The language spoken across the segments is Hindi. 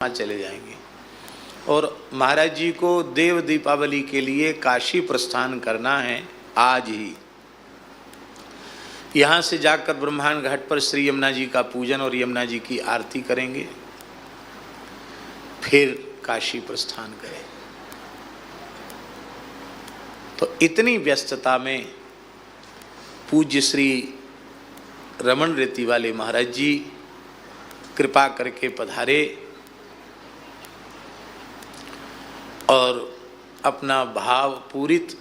चले जाएंगे। और महाराज जी को देव दीपावली के लिए काशी प्रस्थान करना है आज ही। यहाँ से जाकर ब्रह्मांड घाट पर श्री यमुना जी का पूजन और यमुना जी की आरती करेंगे, फिर काशी प्रस्थान करें। तो इतनी व्यस्तता में पूज्य श्री रमन रेती वाले महाराज जी कृपा करके पधारे और अपना भाव पूरित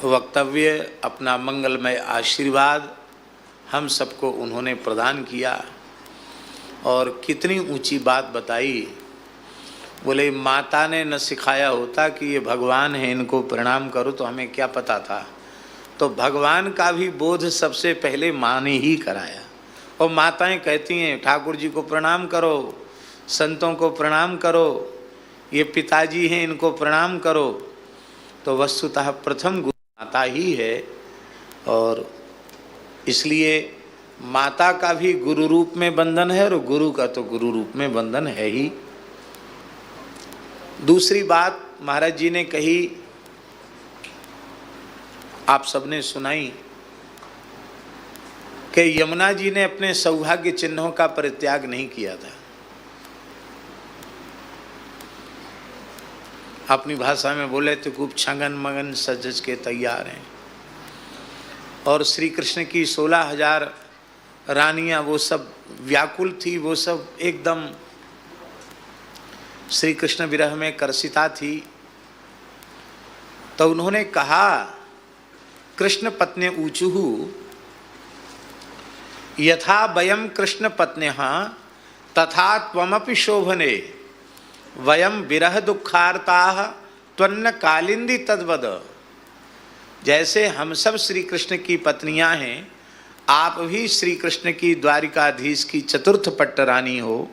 वक्तव्य, अपना मंगलमय आशीर्वाद हम सबको उन्होंने प्रदान किया। और कितनी ऊंची बात बताई। बोले माता ने न सिखाया होता कि ये भगवान है, इनको प्रणाम करो, तो हमें क्या पता था। तो भगवान का भी बोध सबसे पहले माँ ने ही कराया। और माताएं कहती हैं ठाकुर जी को प्रणाम करो, संतों को प्रणाम करो, ये पिताजी हैं इनको प्रणाम करो। तो वस्तुतः प्रथम गुरु माता ही है। और इसलिए माता का भी गुरु रूप में बंधन है और गुरु का तो गुरु रूप में बंधन है ही। दूसरी बात महाराज जी ने कही, आप सबने सुनाई कि यमुना जी ने अपने सौभाग्य चिन्हों का परित्याग नहीं किया था। अपनी भाषा में बोले तो खूब छंगन मगन सजज के तैयार हैं। और श्री कृष्ण की 16,000 रानियां वो सब व्याकुल थी, वो सब एकदम श्री कृष्ण विरह में कर्षिता थी। तो उन्होंने कहा कृष्ण पत्ने ऊचुहु यथा वयम कृष्ण पत्न्यः तथा त्वमपि शोभने वयम विरह दुखार्ताः त्वन्न कालिंदी तद्वद। जैसे हम सब श्री कृष्ण की पत्नियां हैं, आप भी श्री कृष्ण की द्वारिकाधीश की चतुर्थ पट्टरानी हो।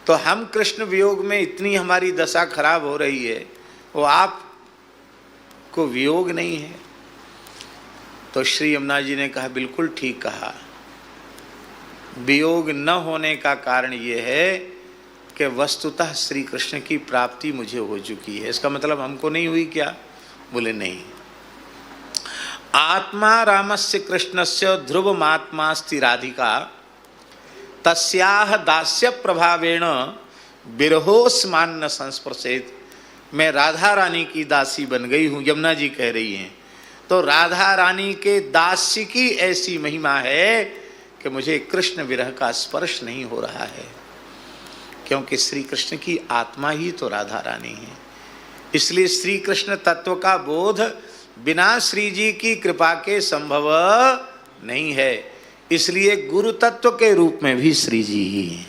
तो हम कृष्ण वियोग में इतनी हमारी दशा खराब हो रही है, वो आप को वियोग नहीं है। तो श्री यमुना जी ने कहा बिल्कुल ठीक कहा। वियोग न होने का कारण ये है कि वस्तुतः श्री कृष्ण की प्राप्ति मुझे हो चुकी है। इसका मतलब हमको नहीं हुई क्या? बोले नहीं। आत्मा रामस्य कृष्णस्य ध्रुवमात्मास्ति राधिका तस्याह दास्य प्रभावेण बिरहोस्मान्न संस्पर्शेत। मैं राधा रानी की दासी बन गई हूँ, यमुना जी कह रही हैं। तो राधा रानी के दास्य की ऐसी महिमा है कि मुझे कृष्ण विरह का स्पर्श नहीं हो रहा है, क्योंकि श्री कृष्ण की आत्मा ही तो राधा रानी है। इसलिए श्री कृष्ण तत्व का बोध बिना श्री जी की कृपा के संभव नहीं है। इसलिए गुरु तत्व के रूप में भी श्री जी ही हैं।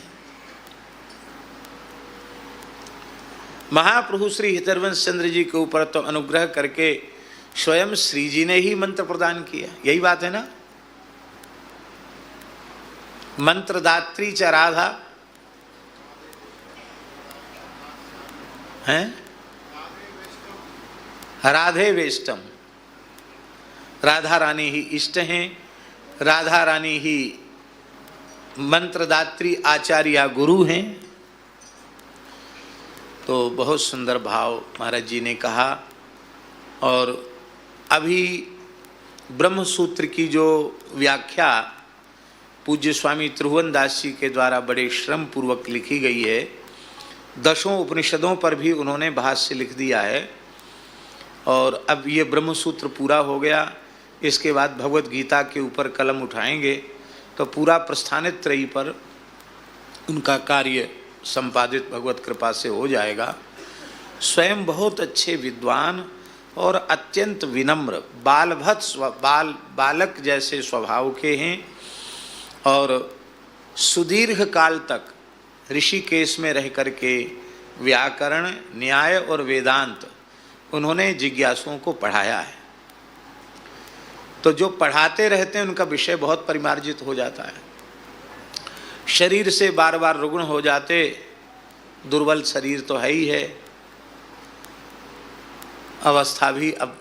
महाप्रभु श्री हितरवंश चंद्र जी के ऊपर तो अनुग्रह करके स्वयं श्री जी ने ही मंत्र प्रदान किया। यही बात है ना, मंत्रदात्री च राधा हैं, राधे वेष्टम। राधा रानी ही इष्ट हैं, राधा रानी ही मंत्रदात्री आचार्य गुरु हैं। तो बहुत सुंदर भाव महाराज जी ने कहा। और अभी ब्रह्म सूत्र की जो व्याख्या पूज्य स्वामी त्रिभुवन दास जी के द्वारा बड़े श्रम पूर्वक लिखी गई है, 10 उपनिषदों पर भी उन्होंने भाष्य लिख दिया है। और अब ये ब्रह्म सूत्र पूरा हो गया, इसके बाद भगवत गीता के ऊपर कलम उठाएंगे तो पूरा प्रस्थानित त्रयी पर उनका कार्य संपादित भगवत कृपा से हो जाएगा। स्वयं बहुत अच्छे विद्वान और अत्यंत विनम्र बालक जैसे स्वभाव के हैं। और सुदीर्घ काल तक ऋषिकेश में रह करके व्याकरण, न्याय और वेदांत उन्होंने जिज्ञासुओं को पढ़ाया है। तो जो पढ़ाते रहते हैं उनका विषय बहुत परिमार्जित हो जाता है। शरीर से बार बार रुग्ण हो जाते, दुर्बल शरीर तो है ही है, अवस्था भी अब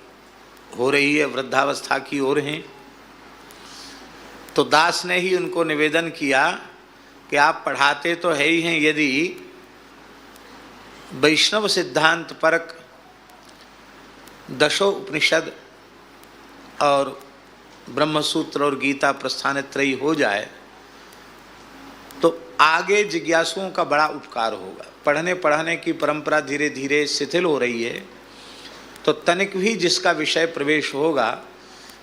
हो रही है, वृद्धावस्था की ओर हैं। तो दास ने ही उनको निवेदन किया कि आप पढ़ाते तो है ही हैं, यदि वैष्णव सिद्धांत परक दशों उपनिषद और ब्रह्मसूत्र और गीता प्रस्थानत्रयी हो जाए तो आगे जिज्ञासुओं का बड़ा उपकार होगा। पढ़ने पढ़ाने की परंपरा धीरे धीरे शिथिल हो रही है, तो तनिक भी जिसका विषय प्रवेश होगा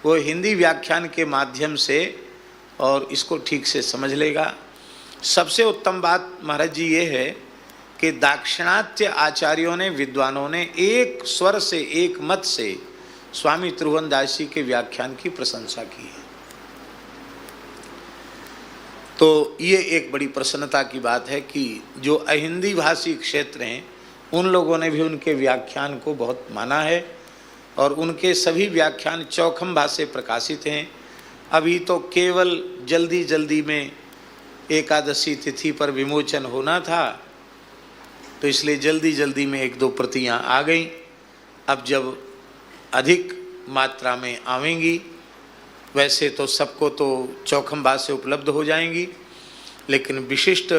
वो हिंदी व्याख्यान के माध्यम से और इसको ठीक से समझ लेगा। सबसे उत्तम बात महाराज जी ये है कि दाक्षिणात्य आचार्यों ने, विद्वानों ने एक स्वर से, एक मत से स्वामी त्रिभुवनदास जी के व्याख्यान की प्रशंसा की है। तो ये एक बड़ी प्रसन्नता की बात है कि जो अहिंदी भाषी क्षेत्र हैं उन लोगों ने भी उनके व्याख्यान को बहुत माना है और उनके सभी व्याख्यान चौखम भाषा प्रकाशित हैं। अभी तो केवल जल्दी जल्दी में एकादशी तिथि पर विमोचन होना था, तो इसलिए जल्दी जल्दी में एक दो प्रतियां आ गईं। अब जब अधिक मात्रा में आवेंगी, वैसे तो सबको तो चौखम भाषा उपलब्ध हो जाएंगी, लेकिन विशिष्ट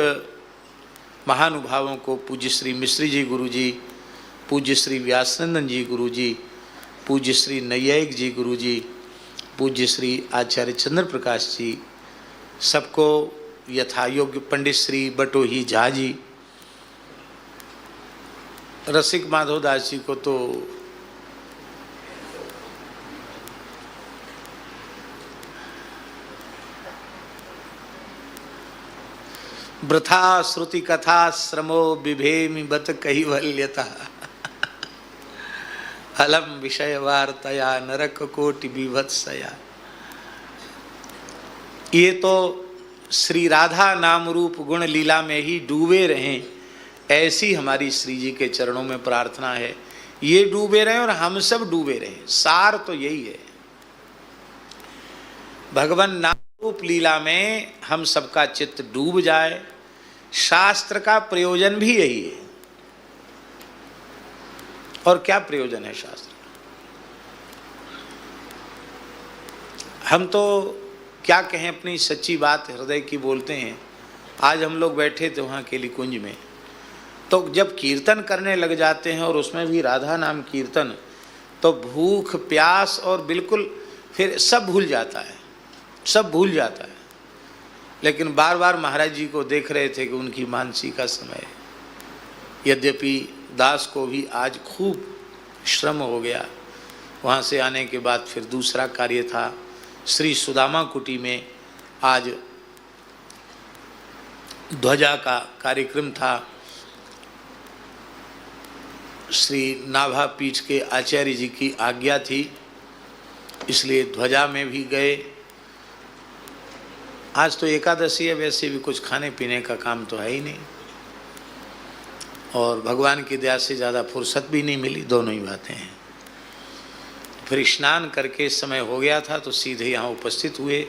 महानुभावों को पूज्य श्री मिश्री जी गुरु जी, पूज्य श्री व्यासनंदन जी गुरु जी, पूज्य श्री नैयायिक जी गुरु जी, पूज्य श्री आचार्य चंद्र प्रकाश जी, सबको यथायोग्य पंडित श्री बटोही झा जी, रसिक माधवदास जी को तो वृथा श्रुति कथा श्रमो बिभेमि बत कैवल्यता अलम विषय वार्तया नरक कोटि विभत्सया। ये तो श्री राधा नाम रूप गुण लीला में ही डूबे रहें, ऐसी हमारी श्री जी के चरणों में प्रार्थना है। ये डूबे रहें और हम सब डूबे रहें, सार तो यही है। भगवान नाम रूप लीला में हम सबका चित्त डूब जाए। शास्त्र का प्रयोजन भी यही है। और क्या प्रयोजन है शास्त्र का? हम तो क्या कहें, अपनी सच्ची बात हृदय की बोलते हैं। आज हम लोग बैठे थे वहाँ केली कुंज में, तो जब कीर्तन करने लग जाते हैं और उसमें भी राधा नाम कीर्तन, तो भूख प्यास और बिल्कुल फिर सब भूल जाता है, सब भूल जाता है। लेकिन बार बार महाराज जी को देख रहे थे कि उनकी मानसी का समय है। यद्यपि दास को भी आज खूब श्रम हो गया, वहाँ से आने के बाद फिर दूसरा कार्य था। श्री सुदामा कुटी में आज ध्वजा का कार्यक्रम था। श्री नाभा पीठ के आचार्य जी की आज्ञा थी, इसलिए ध्वजा में भी गए। आज तो एकादशी है, वैसे भी कुछ खाने पीने का काम तो है ही नहीं, और भगवान की दया से ज़्यादा फुर्सत भी नहीं मिली। दोनों ही बातें हैं। फिर स्नान करके समय हो गया था तो सीधे यहाँ उपस्थित हुए।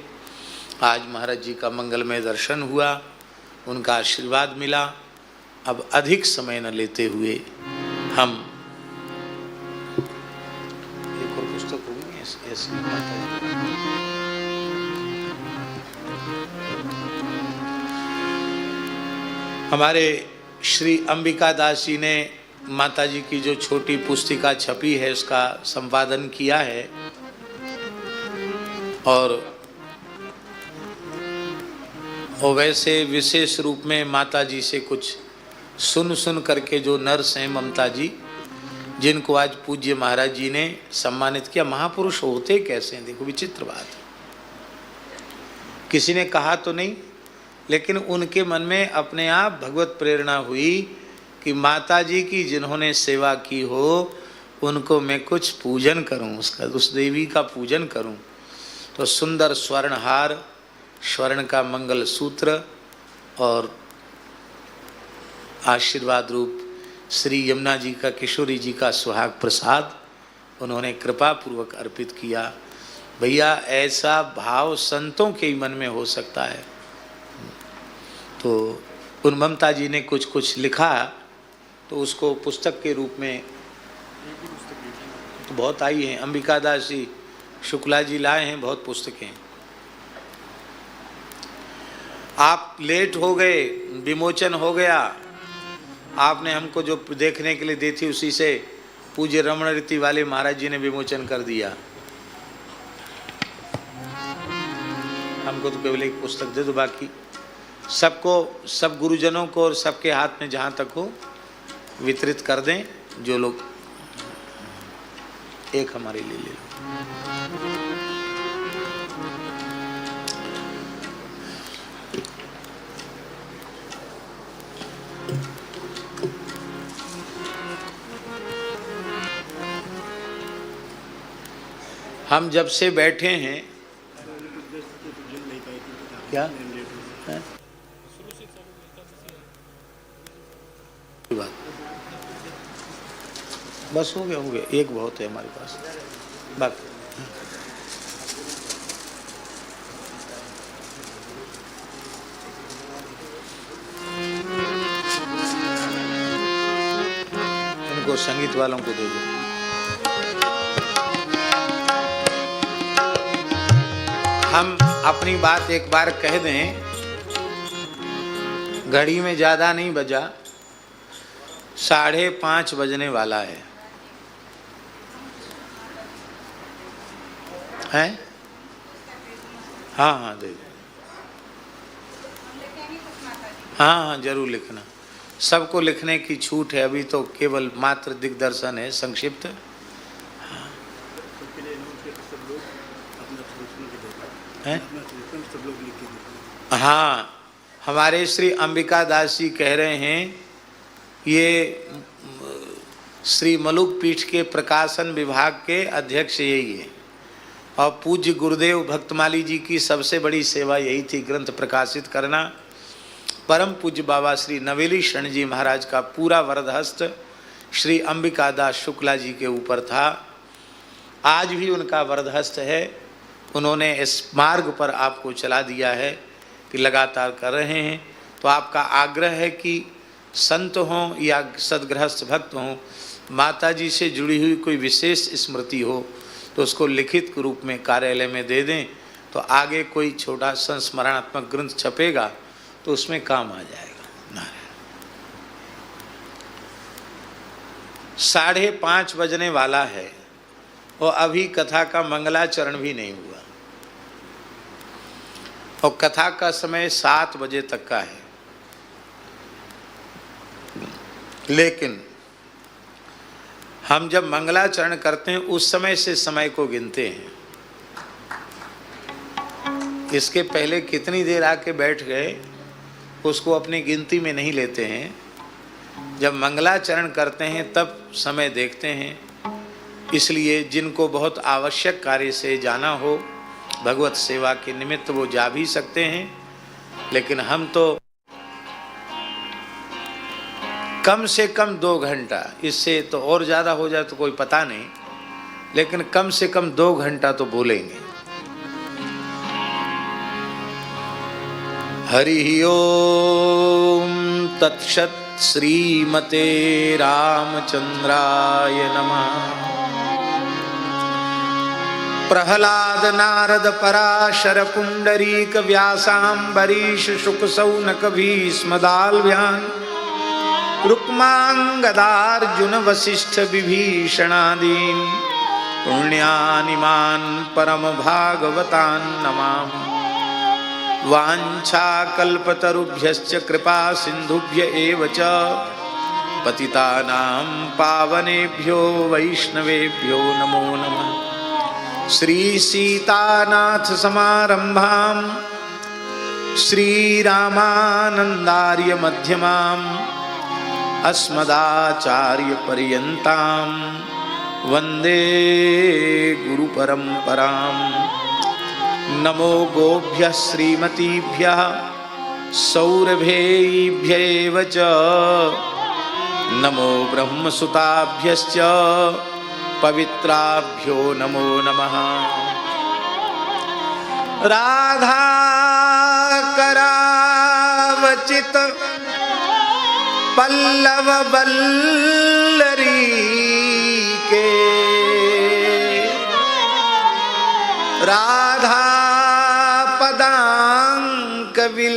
आज महाराज जी का मंगलमय दर्शन हुआ, उनका आशीर्वाद मिला। अब अधिक समय न लेते हुए हम एक और पुस्तक होगी ऐसी हमारे श्री अंबिका दास जी ने माता जी की जो छोटी पुस्तिका छपी है उसका संपादन किया है, और वैसे विशेष रूप में माता जी से कुछ सुन सुन करके जो नर्स हैं ममता जी, जिनको आज पूज्य महाराज जी ने सम्मानित किया। महापुरुष होते कैसे हैं, देखो विचित्र बात है। किसी ने कहा तो नहीं, लेकिन उनके मन में अपने आप भगवत प्रेरणा हुई कि माता जी की जिन्होंने सेवा की हो उनको मैं कुछ पूजन करूं, उसका, उस देवी का पूजन करूं। तो सुंदर स्वर्णहार, स्वर्ण का मंगल सूत्र और आशीर्वाद रूप श्री यमुना जी का, किशोरी जी का सुहाग प्रसाद उन्होंने कृपा पूर्वक अर्पित किया। भैया ऐसा भाव संतों के ही मन में हो सकता है। तो उन ममता जी ने कुछ कुछ लिखा, तो उसको पुस्तक के रूप में तो बहुत आई हैं। अंबिका दास जी शुक्ला जी लाए हैं बहुत पुस्तकें। आप लेट हो गए, विमोचन हो गया, आपने हमको जो देखने के लिए दी थी उसी से पूज्य रमण रीति वाले महाराज जी ने विमोचन कर दिया। हमको तो केवल एक पुस्तक दे दो, बाकी सबको, सब गुरुजनों को और सबके हाथ में जहाँ तक हो वितरित कर दें। जो लोग, एक हमारे लिए ले लो। हम जब से बैठे हैं, क्या है? बात बस हो गया, एक बहुत है हमारे पास, बाकी इनको संगीत वालों को दे दो। हम अपनी बात एक बार कह दें, घड़ी में ज्यादा नहीं बजा, 5:30 बजने वाला है। हैं? हाँ हाँ दे दो। हाँ हाँ जरूर लिखना, सबको लिखने की छूट है, अभी तो केवल मात्र दिग्दर्शन है, संक्षिप्त। हैं? हाँ, हमारे श्री अंबिका दास जी कह रहे हैं, ये श्री मलुक पीठ के प्रकाशन विभाग के अध्यक्ष यही है, और पूज्य गुरुदेव भक्तमाली जी की सबसे बड़ी सेवा यही थी, ग्रंथ प्रकाशित करना। परम पूज्य बाबा श्री नवेली शरण जी महाराज का पूरा वरदहस्त श्री अंबिका दास शुक्ला जी के ऊपर था। आज भी उनका वरदहस्त है, उन्होंने इस मार्ग पर आपको चला दिया है कि लगातार कर रहे हैं। तो आपका आग्रह है कि संत हों या सदगृहस्थ भक्त हों, माता जी से जुड़ी हुई कोई विशेष स्मृति हो तो उसको लिखित रूप में कार्यालय में दे दें, तो आगे कोई छोटा संस्मरणात्मक ग्रंथ छपेगा तो उसमें काम आ जाएगा। 5:30 बजने वाला है और अभी कथा का मंगलाचरण भी नहीं हुआ, और कथा का समय 7 बजे तक का है। लेकिन हम जब मंगलाचरण करते हैं उस समय से समय को गिनते हैं, इसके पहले कितनी देर आके बैठ गए उसको अपनी गिनती में नहीं लेते हैं। जब मंगलाचरण करते हैं तब समय देखते हैं। इसलिए जिनको बहुत आवश्यक कार्य से जाना हो भगवत सेवा के निमित्त वो जा भी सकते हैं, लेकिन हम तो कम से कम 2 घंटा, इससे तो और ज़्यादा हो जाए तो कोई पता नहीं, लेकिन कम से कम 2 घंटा तो बोलेंगे। हरि ओम तत्सत। श्रीमते रामचंद्राय नमः। प्रहलाद नारद पराशर पुंडरीक व्यासांबरीश शुक सौनक भीष्मदाल्व्यान् रुक्मांगदार्जुन वसिष्ठ विभीषणादीन् पुण्यानिमान् परम भागवतान् नमामि। वाञ्छाकल्पतरुभ्यश्च कृपा सिन्धुभ्य एव च पतितानां पावनेभ्यो वैष्णवेभ्यो नमो नमः। श्री सीतानाथ समारंभां श्रीरामानन्दार्य मध्यमाम् अस्मदाचार्य पर्यन्तां वन्दे गुरुपरम्पराम्। नमो गोभ्यः श्रीमतीभ्यः सौरभेभ्यैव च नमो ब्रह्मसुताभ्यश्च पवित्राभ्यो नमो नमः। राधा करावचित पल्लव बल्लरी के राधा पदांक विल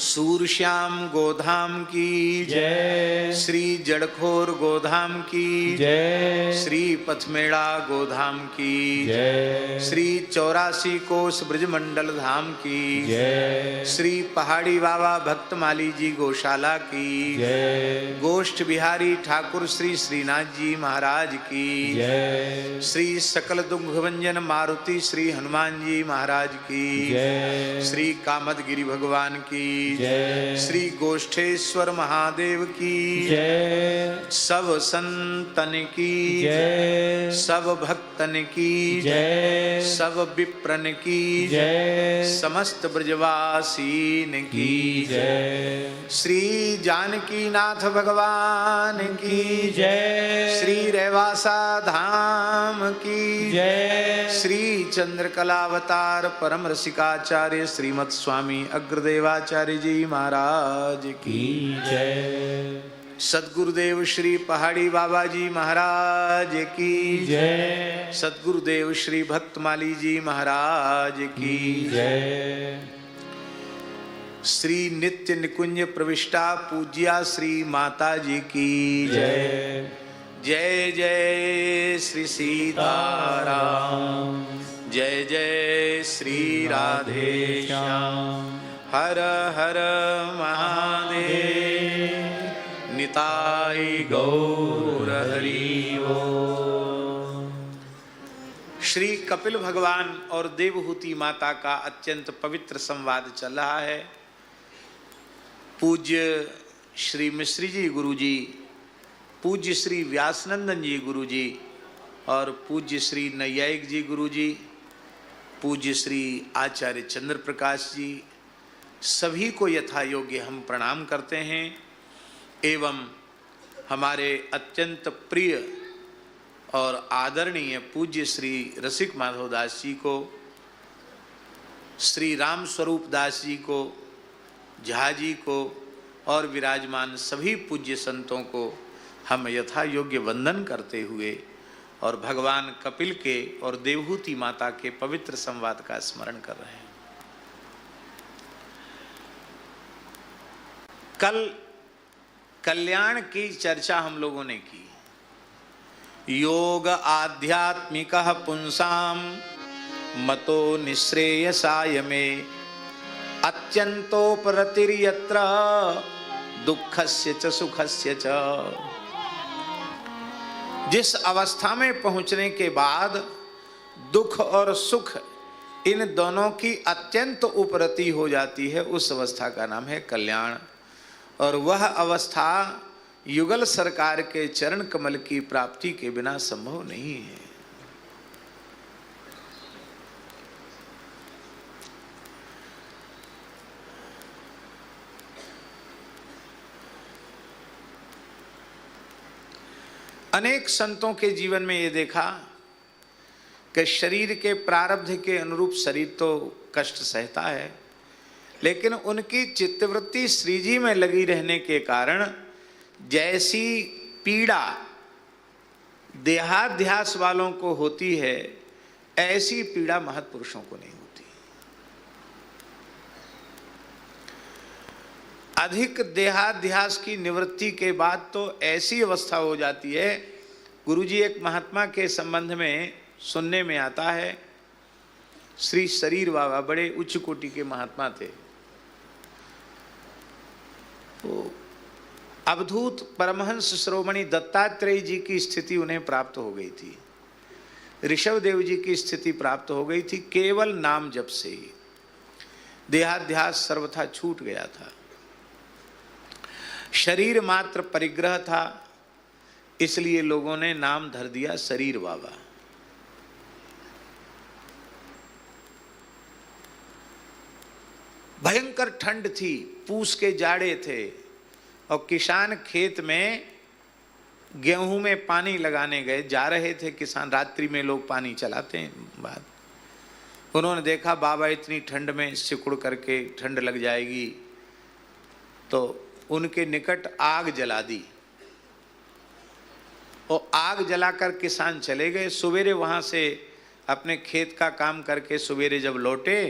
सूरश्याम गोधाम की जय, श्री जड़खोर गोधाम की जय, श्री पथमेड़ा गोधाम की जय, श्री 84 कोस ब्रजमंडल धाम की जय, श्री पहाड़ी बाबा भक्तमाली जी गौशाला की जय, गोष्ठ बिहारी ठाकुर श्री श्रीनाथ जी महाराज की जय, श्री सकल दुग्भंजन मारुति श्री हनुमान जी महाराज की जय, श्री कामदगिरी भगवान की जय, श्री गोष्ठेश्वर महादेव की जय, सब संतन की जय, सब भक्तन की जय, सब विप्रन की जय, समस्त ब्रजवासीन की जय, श्री जानकी नाथ भगवान की जय, श्री रेवासा धाम की जय, श्री चंद्रकलावतार परम रसिकाचार्य श्रीमत् स्वामी अग्रदेवाचार्य जी महाराज की जय, सद्गुरुदेव श्री पहाड़ी बाबा जी महाराज की जय, सद्गुरुदेव श्री भक्तमाली जी महाराज की जय, श्री नित्य निकुंज प्रविष्टा पूज्या श्री माता जी की जय, जय जय श्री सीताराम जय जय श्री राधे श्याम हर हर महादेव निताई गौर हरि ओम। श्री कपिल भगवान और देवहूति माता का अत्यंत पवित्र संवाद चल रहा है। पूज्य श्री मिश्री जी गुरु जी, पूज्य श्री व्यासनंदन जी गुरु जी और पूज्य श्री नैयायिक जी गुरु जी, पूज्य श्री आचार्य चंद्र प्रकाश जी, सभी को यथा योग्य हम प्रणाम करते हैं एवं हमारे अत्यंत प्रिय और आदरणीय पूज्य श्री रसिक माधव दास जी को, श्री राम स्वरूप दास जी को, झा जी को और विराजमान सभी पूज्य संतों को हम यथा योग्य वंदन करते हुए और भगवान कपिल के और देवहूति माता के पवित्र संवाद का स्मरण कर रहे हैं। कल कल्याण की चर्चा हम लोगों ने की। योग आध्यात्मिक पुंसाम मतो निश्रेयसाय में अत्यंतोपरतिर्यत्र दुःखस्य च सुखस्य च। जिस अवस्था में पहुंचने के बाद दुख और सुख इन दोनों की अत्यंत उपरति हो जाती है, उस अवस्था का नाम है कल्याण। और वह अवस्था युगल सरकार के चरण कमल की प्राप्ति के बिना संभव नहीं है। अनेक संतों के जीवन में ये देखा कि शरीर के प्रारब्ध के अनुरूप शरीर तो कष्ट सहता है, लेकिन उनकी चित्तवृत्ति श्रीजी में लगी रहने के कारण जैसी पीड़ा देहाध्यास वालों को होती है, ऐसी पीड़ा महत्पुरुषों को नहीं होती। अधिक देहाध्यास की निवृत्ति के बाद तो ऐसी अवस्था हो जाती है। गुरुजी एक महात्मा के संबंध में सुनने में आता है, श्री शरीर बाबा बड़े उच्च कोटि के महात्मा थे। तो अवधूत परमहंस श्रोमणी दत्तात्रेय जी की स्थिति उन्हें प्राप्त हो गई थी, ऋषभ देव जी की स्थिति प्राप्त हो गई थी। केवल नाम जप से ही देहाध्यास सर्वथा छूट गया था। शरीर मात्र परिग्रह था, इसलिए लोगों ने नाम धर दिया शरीर बाबा। भयंकर ठंड थी, पूस के जाड़े थे और किसान खेत में गेहूं में पानी लगाने गए, जा रहे थे किसान। रात्रि में लोग पानी चलाते हैं बाद। उन्होंने देखा बाबा इतनी ठंड में सिकुड़ करके ठंड लग जाएगी, तो उनके निकट आग जला दी और आग जलाकर किसान चले गए। सवेरे वहां से अपने खेत का काम करके सवेरे जब लौटे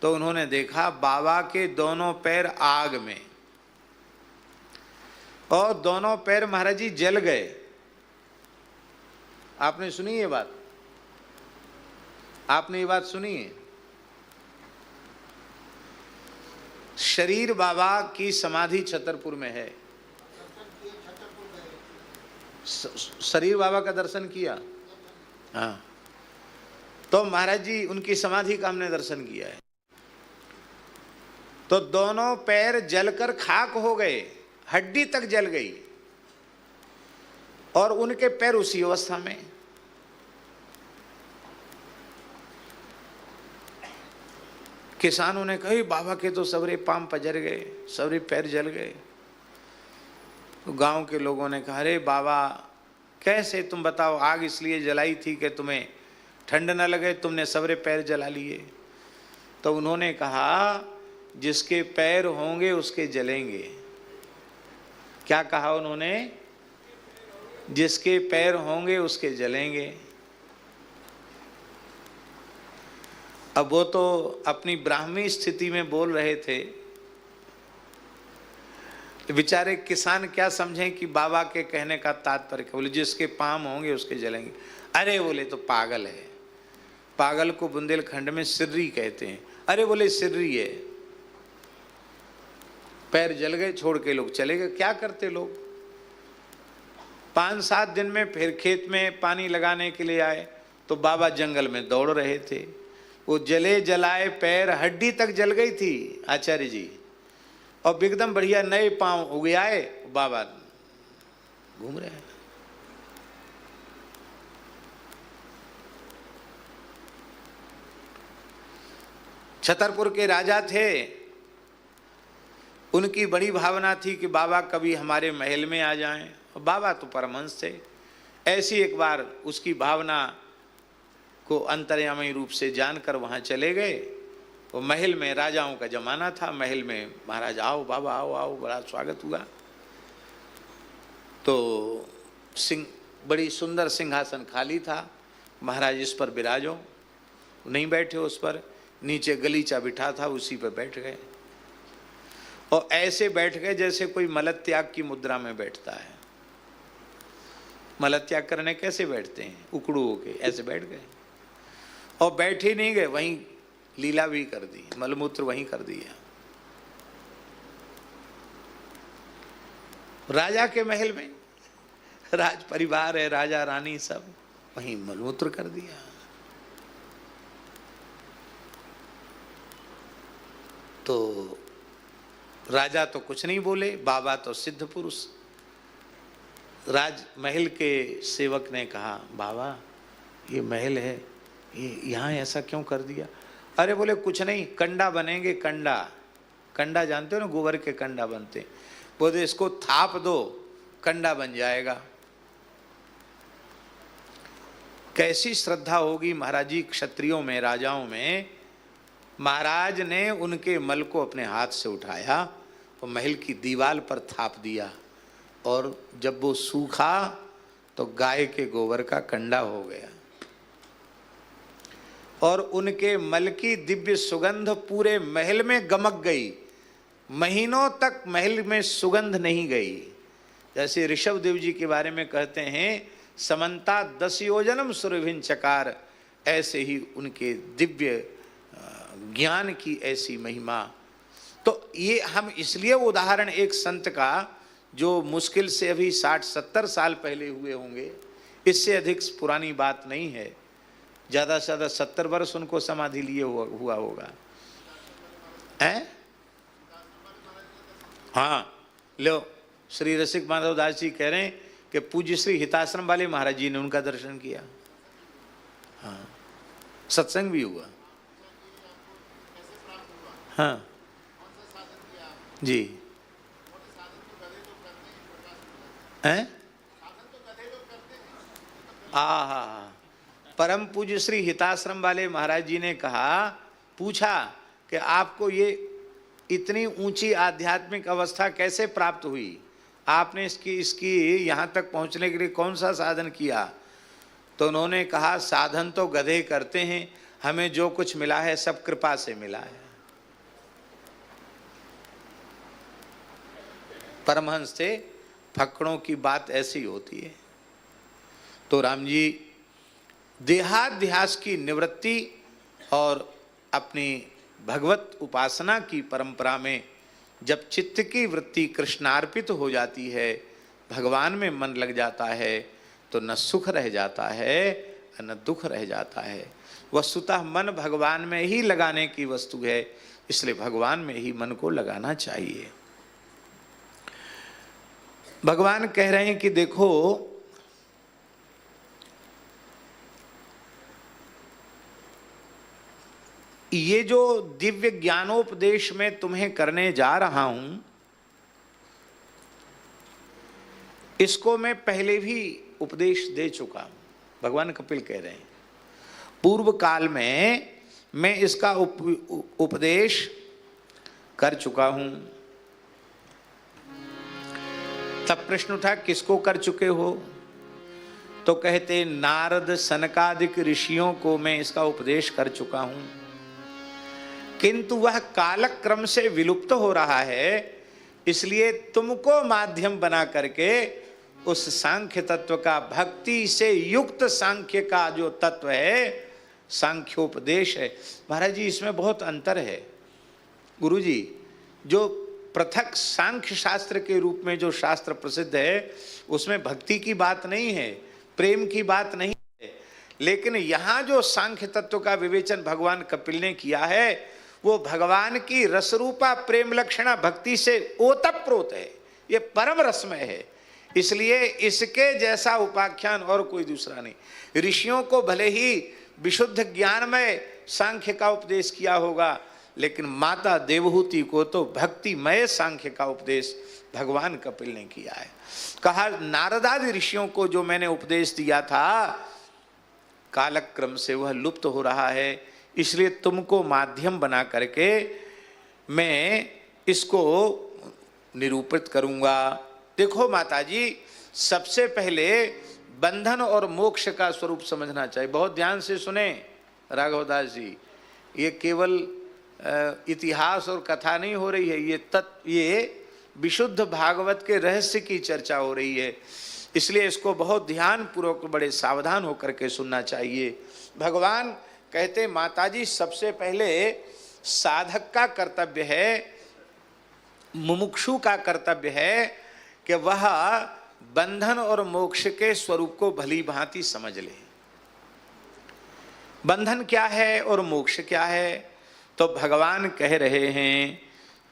तो उन्होंने देखा बाबा के दोनों पैर आग में, और दोनों पैर महाराज जी जल गए। आपने सुनी ये बात? आपने ये बात सुनी है? शरीर बाबा की समाधि छतरपुर में है। शरीर बाबा का दर्शन किया? हाँ। तो महाराज जी उनकी समाधि का हमने दर्शन किया है। तो दोनों पैर जलकर खाक हो गए, हड्डी तक जल गई, और उनके पैर उसी अवस्था में। किसानों ने कहा बाबा के तो सबरे पांव पजर गए, सबरे पैर जल गए। तो गांव के लोगों ने कहा अरे बाबा कैसे, तुम बताओ, आग इसलिए जलाई थी कि तुम्हें ठंड न लगे, तुमने सबरे पैर जला लिए। तो उन्होंने कहा जिसके पैर होंगे उसके जलेंगे। क्या कहा उन्होंने? जिसके पैर होंगे उसके जलेंगे। अब वो तो अपनी ब्राह्मी स्थिति में बोल रहे थे, बेचारे किसान क्या समझें कि बाबा के कहने का तात्पर्य क्या। बोले जिसके पाम होंगे उसके जलेंगे। अरे बोले तो पागल है, पागल को बुंदेलखंड में सिर्री कहते हैं। अरे बोले सिर्री है, पैर जल गए, छोड़ के लोग चले गए। क्या करते लोग? 5-7 दिन में फिर खेत में पानी लगाने के लिए आए तो बाबा जंगल में दौड़ रहे थे। वो जले जलाए पैर, हड्डी तक जल गई थी आचार्य जी, और एकदम बढ़िया नए पांव उगे आए, बाबा घूम रहे हैं। छतरपुर के राजा थे, उनकी बड़ी भावना थी कि बाबा कभी हमारे महल में आ जाएं, और बाबा तो परमहंस थे। ऐसी एक बार उसकी भावना को अंतर्यामी रूप से जानकर वहाँ चले गए। वो महल में, राजाओं का जमाना था, महल में महाराज आओ बाबा आओ आओ, बड़ा स्वागत हुआ। तो बड़ी सुंदर सिंहासन खाली था, महाराज इस पर विराजो, नहीं बैठे उस पर, नीचे गलीचा बिठा था उसी पर बैठ गए, और ऐसे बैठ गए जैसे कोई मलत्याग की मुद्रा में बैठता है। मलत्याग करने कैसे बैठते हैं? उकड़ू होके ऐसे बैठ गए, और बैठे नहीं गए, वहीं लीला भी कर दी, मलमूत्र वहीं कर दिया। राजा के महल में राज परिवार है, राजा रानी सब, वहीं मलमूत्र कर दिया। तो राजा तो कुछ नहीं बोले, बाबा तो सिद्ध पुरुष। राजमहल के सेवक ने कहा बाबा ये महल है, ये यहाँ ऐसा क्यों कर दिया? अरे बोले कुछ नहीं, कंडा बनेंगे, कंडा, कंडा जानते हो ना, गोबर के कंडा बनते, बोले इसको थाप दो, कंडा बन जाएगा। कैसी श्रद्धा होगी महाराज जी क्षत्रियों में, राजाओं में। महाराज ने उनके मल को अपने हाथ से उठाया और महल की दीवार पर थाप दिया, और जब वो सूखा तो गाय के गोबर का कंडा हो गया, और उनके मल की दिव्य सुगंध पूरे महल में गमक गई। महीनों तक महल में सुगंध नहीं गई। जैसे ऋषभ देव जी के बारे में कहते हैं समन्ता 10 योजनम सुरभिन चकार, ऐसे ही उनके दिव्य ज्ञान की ऐसी महिमा। तो ये हम इसलिए उदाहरण एक संत का जो मुश्किल से अभी 60-70 साल पहले हुए होंगे, इससे अधिक पुरानी बात नहीं है, ज़्यादा से ज़्यादा 70 वर्ष उनको समाधि लिए हुआ होगा। हैं? हाँ, लो श्री रसिक माधव दास जी कह रहे हैं कि पूज्य श्री हिताश्रम वाले महाराज जी ने उनका दर्शन किया। हाँ, सत्संग भी हुआ। हाँ जी, हैं? हाँ, परम पूज्य श्री हिताश्रम वाले महाराज जी ने कहा, पूछा कि आपको ये इतनी ऊंची आध्यात्मिक अवस्था कैसे प्राप्त हुई, आपने इसकी यहाँ तक पहुँचने के लिए कौन सा साधन किया? तो उन्होंने कहा साधन तो गधे करते हैं, हमें जो कुछ मिला है सब कृपा से मिला है। परमहंस से फक्कड़ों की बात ऐसी होती है। तो राम जी देहाध्यास की निवृत्ति और अपनी भगवत उपासना की परंपरा में जब चित्त की वृत्ति कृष्णार्पित हो जाती है, भगवान में मन लग जाता है, तो न सुख रह जाता है न दुख रह जाता है। वस्तुतः मन भगवान में ही लगाने की वस्तु है, इसलिए भगवान में ही मन को लगाना चाहिए। भगवान कह रहे हैं कि देखो, ये जो दिव्य ज्ञानोपदेश मैं तुम्हें करने जा रहा हूं, इसको मैं पहले भी उपदेश दे चुका हूं। भगवान कपिल कह रहे हैं पूर्व काल में मैं इसका उपदेश कर चुका हूं। तब प्रश्न उठा किसको कर चुके हो? तो कहते नारद सनकादिक ऋषियों को मैं इसका उपदेश कर चुका हूं, किंतु वह कालक्रम से विलुप्त हो रहा है, इसलिए तुमको माध्यम बना करके उस सांख्य तत्व का, भक्ति से युक्त सांख्य का जो तत्व है, सांख्योपदेश है। महाराज जी इसमें बहुत अंतर है। गुरु जी जो पृथक सांख्य शास्त्र के रूप में जो शास्त्र प्रसिद्ध है, उसमें भक्ति की बात नहीं है, प्रेम की बात नहीं है, लेकिन यहाँ जो सांख्य तत्व का विवेचन भगवान कपिल ने किया है, वो भगवान की रसरूपा प्रेम लक्षणा भक्ति से ओतप्रोत है, ये परम रसमय है। इसलिए इसके जैसा उपाख्यान और कोई दूसरा नहीं। ऋषियों को भले ही विशुद्ध ज्ञानमय सांख्य का उपदेश किया होगा, लेकिन माता देवहूति को तो भक्तिमय सांख्य का उपदेश भगवान कपिल ने किया है। कहा नारदादि ऋषियों को जो मैंने उपदेश दिया था, कालक्रम से वह लुप्त हो रहा है, इसलिए तुमको माध्यम बना करके मैं इसको निरूपित करूंगा। देखो माताजी, सबसे पहले बंधन और मोक्ष का स्वरूप समझना चाहिए। बहुत ध्यान से सुने राघवदास जी, ये केवल इतिहास और कथा नहीं हो रही है, ये विशुद्ध भागवत के रहस्य की चर्चा हो रही है, इसलिए इसको बहुत ध्यान पूर्वक बड़े सावधान होकर के सुनना चाहिए। भगवान कहते माताजी सबसे पहले साधक का कर्तव्य है, मुमुक्षु का कर्तव्य है कि वह बंधन और मोक्ष के स्वरूप को भली भांति समझ ले। बंधन क्या है और मोक्ष क्या है? तो भगवान कह रहे हैं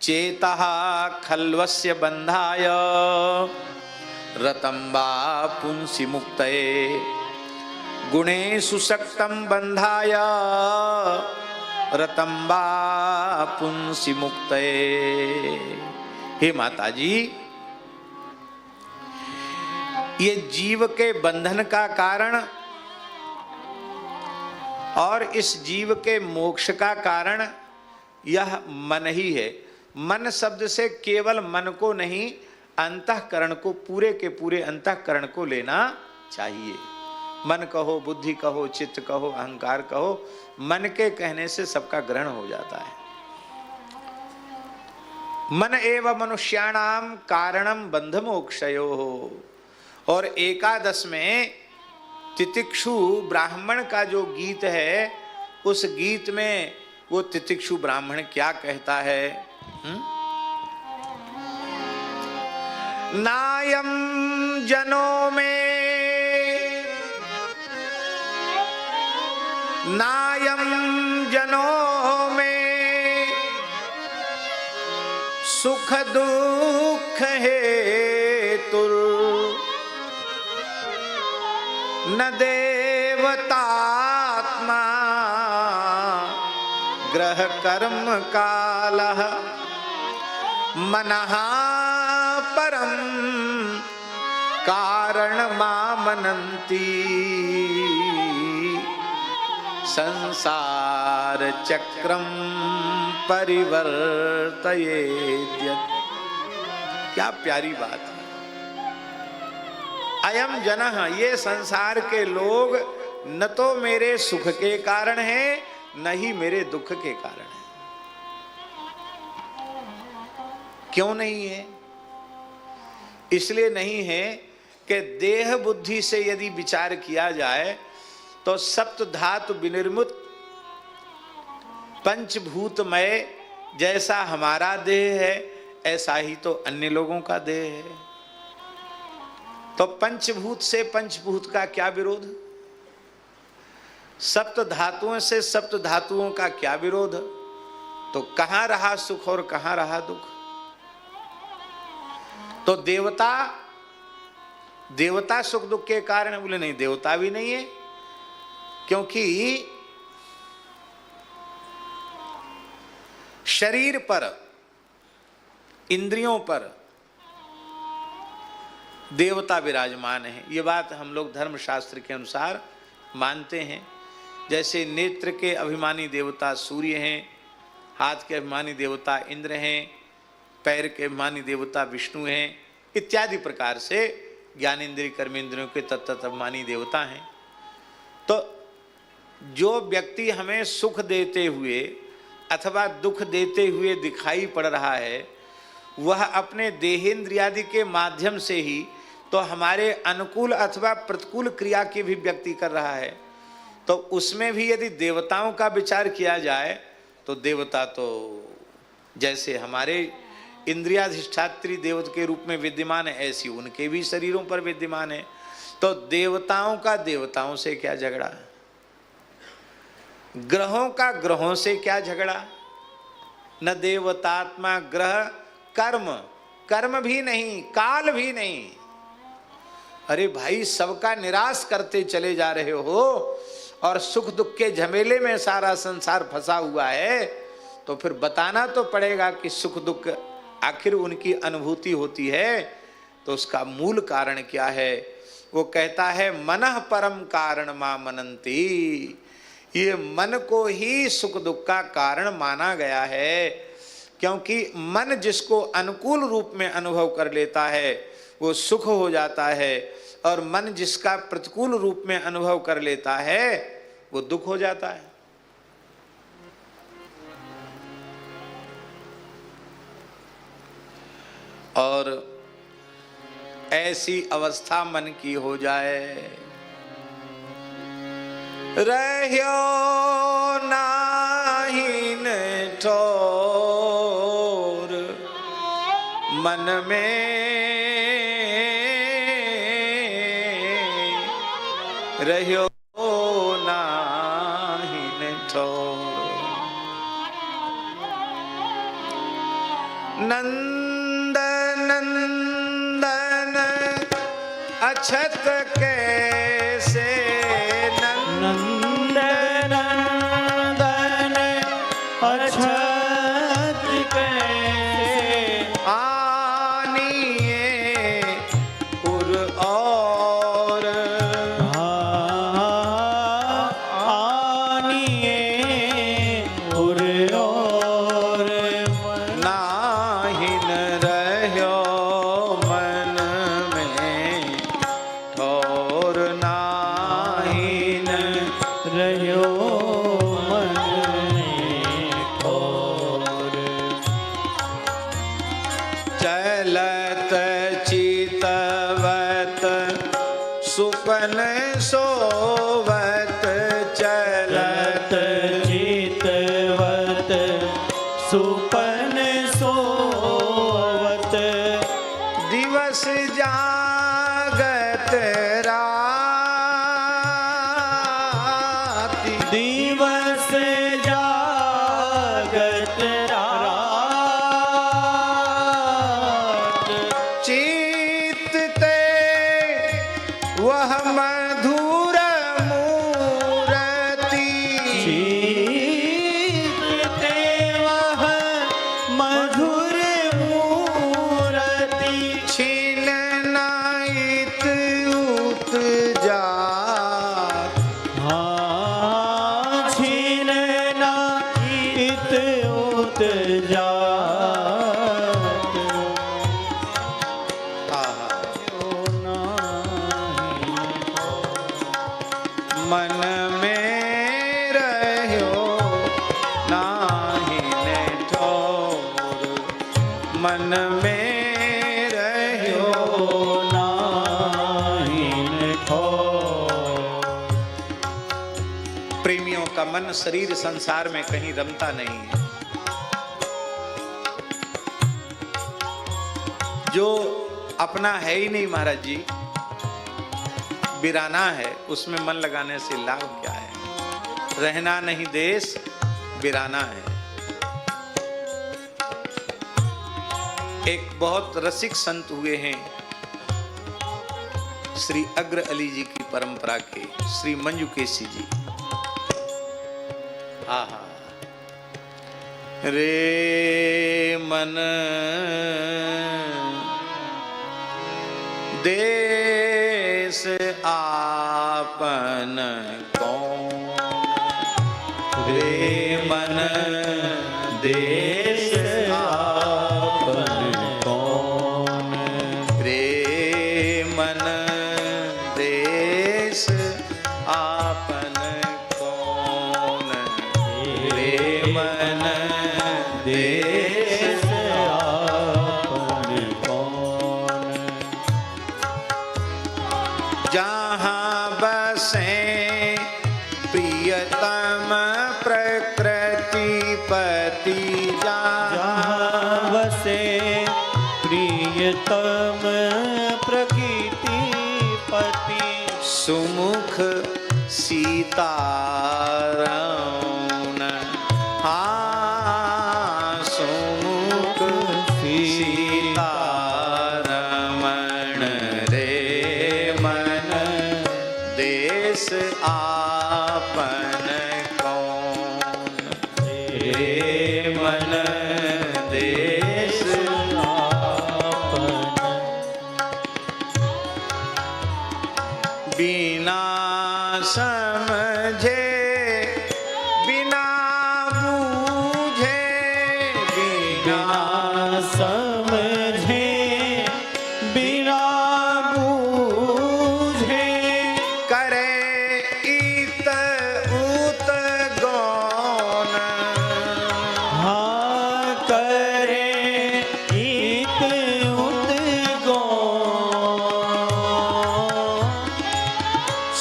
चेतः खल्वस्य बंधाय रतं वा पुंसि मुक्तये गुणेषु सक्तं बंधाय रतं वा पुंसि मुक्तये। हे माताजी, ये जीव के बंधन का कारण और इस जीव के मोक्ष का कारण यह मन ही है। मन शब्द से केवल मन को नहीं, अंतःकरण को, पूरे के पूरे अंतःकरण को लेना चाहिए। मन कहो, बुद्धि कहो, चित्त कहो, अहंकार कहो, मन के कहने से सबका ग्रहण हो जाता है। मन एव मनुष्याणाम कारणम बंध मोक्षयोः। और एकादश में तितिक्षु ब्राह्मण का जो गीत है, उस गीत में वो तितिक्षु ब्राह्मण क्या कहता है? नायम जनों में, नायम जनों में सुख दुख हेतु न देवतात्मा ग्रह कर्म कालः मनः परम कारण मामनन्ति संसार चक्रम परिवर्तयेद्यत्। क्या प्यारी बात है। अयम जनः, ये संसार के लोग न तो मेरे सुख के कारण हैं, न ही मेरे दुख के कारण हैं। क्यों नहीं है? इसलिए नहीं है कि देह बुद्धि से यदि विचार किया जाए तो सप्त धातु विनिर्मित पंचभूतमय जैसा हमारा देह है ऐसा ही तो अन्य लोगों का देह है। तो पंचभूत से पंचभूत का क्या विरोध, सप्त धातुओं से सप्त धातुओं का क्या विरोध। तो कहां रहा सुख और कहां रहा दुख। तो देवता सुख दुख के कारण, बोले नहीं देवता भी नहीं है, क्योंकि शरीर पर इंद्रियों पर देवता विराजमान है। ये बात हम लोग धर्मशास्त्र के अनुसार मानते हैं। जैसे नेत्र के अभिमानी देवता सूर्य हैं, हाथ के अभिमानी देवता इंद्र हैं, पैर के अभिमानी देवता विष्णु हैं, इत्यादि प्रकार से ज्ञानेन्द्रिय कर्मेंद्रियों के तत्त अभिमानी देवता हैं। तो जो व्यक्ति हमें सुख देते हुए अथवा दुख देते हुए दिखाई पड़ रहा है, वह अपने देहेंद्रियादि के माध्यम से ही तो हमारे अनुकूल अथवा प्रतिकूल क्रिया की भी व्यक्ति कर रहा है। तो उसमें भी यदि देवताओं का विचार किया जाए तो देवता तो जैसे हमारे इंद्रियाधिष्ठात्री देवता के रूप में विद्यमान है, ऐसी उनके भी शरीरों पर विद्यमान है। तो देवताओं का देवताओं से क्या झगड़ा, ग्रहों का ग्रहों से क्या झगड़ा। न देवतात्मा ग्रह कर्म, कर्म भी नहीं, काल भी नहीं। अरे भाई, सबका निराश करते चले जा रहे हो और सुख दुख के झमेले में सारा संसार फंसा हुआ है, तो फिर बताना तो पड़ेगा कि सुख दुख आखिर उनकी अनुभूति होती है तो उसका मूल कारण क्या है। वो कहता है मनः परम कारण मा मनंती, ये मन को ही सुख दुख का कारण माना गया है, क्योंकि मन जिसको अनुकूल रूप में अनुभव कर लेता है वो सुख हो जाता है, और मन जिसका प्रतिकूल रूप में अनुभव कर लेता है वो दुख हो जाता है। और ऐसी अवस्था मन की हो जाए, रह्यो नाहिन ठोर मन में, रह्यो नाहिन ठोर। नंद नंदन अछत कैसे, नंद नंदन अछत कैसे, आनिए उर और, आनिए उर और, नाहिन रह्यो मन में ठोर, नाहिन रह्यो मन में ठोर। चलत चितवत सुपन सोवत, चलत चितवत सुपन सोवत, दिवस जागत राति, दिवस जागत रात, चित्त ते वह मधुर मूरति, चित्ते वह मधुर मूरति, छीन नाइत उत जात, हाँ छीन नाइत उत जात, मन में रह्यो नाहिन ठोर, मन में रह्यो प्रेमियों का मन शरीर संसार में कहीं रमता नहीं है। जो अपना है ही नहीं महाराज जी, वीराना है, उसमें मन लगाने से लाभ क्या है? रहना नहीं देश वीराना है। एक बहुत रसिक संत हुए हैं श्री अग्र अली जी की परंपरा के, श्री मंजुकेशी जी। आहा रे मन देश आपन कौन, रे मन देश आपन कौन, रे मन देश आपन कौन, रे मन देश आपन कौन। जहाँ बसे प्रियतम प्रकृति पति, जहाँ बसे प्रियतम प्रकृति पति, सुमुख सीतारमण, हाँ सुमुख सीतारमण, रे मन देश आपन कौन, रे मन देश आपन। बिना समझे बिना बूझे, बिना समझे बिना बूझे, करे इत उत गौन, हाँ करे इत उत गौन।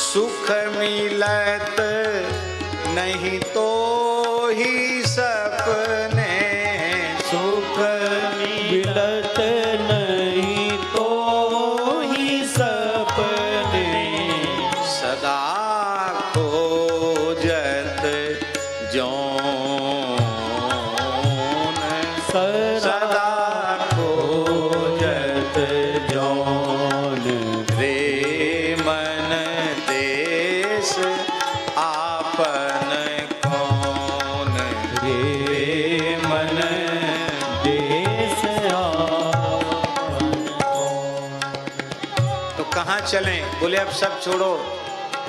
सुख मिलत नहीं तो ही सपने, सुख मिलत नहीं तो ही सपने, सदा खोजत जौन, सदा खोजत जौन, रे मन देश आपन कौन, रे मन देश आपन कौन। तो कहाँ चलें? बोले अब सब छोड़ो,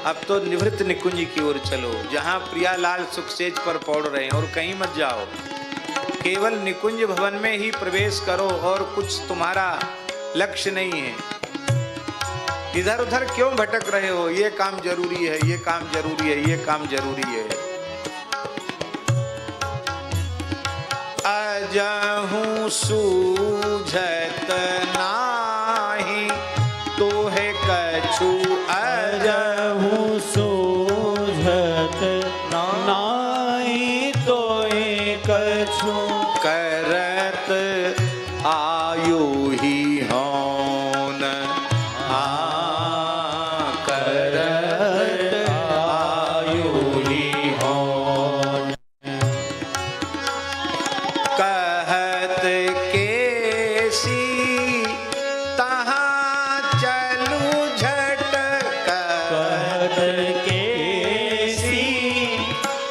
अब तो निवृत्त निकुंज की ओर चलो, जहाँ प्रियालाल सुखसेज पर पौड़ रहे हैं, और कहीं मत जाओ। केवल निकुंज भवन में ही प्रवेश करो, और कुछ तुम्हारा लक्ष्य नहीं है। इधर उधर क्यों भटक रहे हो? ये काम जरूरी है, ये काम जरूरी है, ये काम जरूरी है। अजहूँ सूझत नाही तोहे कछु, अजहूँ सूझत नाहि तोहि कछु, करत आयु ही हौन, करत आयु ही हौन। कहत केसी तहाँ चलू झट, कहत केसी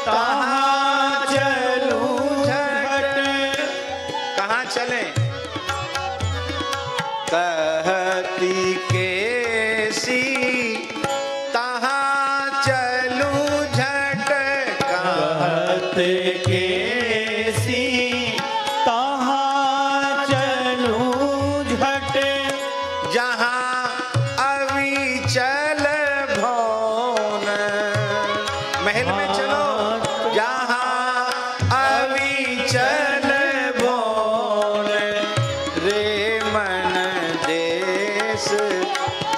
तहाँ चलू झट। कहाँ चले? कहती केसी तहाँ चलू झट, कहत केसी तहाँ चलू झट, जहाँ अविचल भौन, महल में चलो, जहाँ अविचल भौन, रे मन देश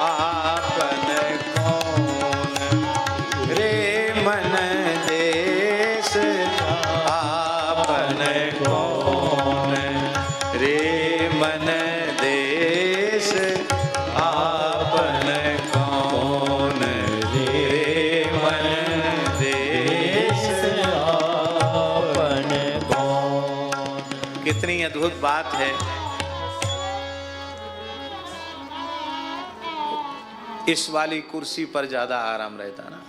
आपन कौन, रे मन अद्भुत बात है। इस वाली कुर्सी पर ज्यादा आराम रहता ना।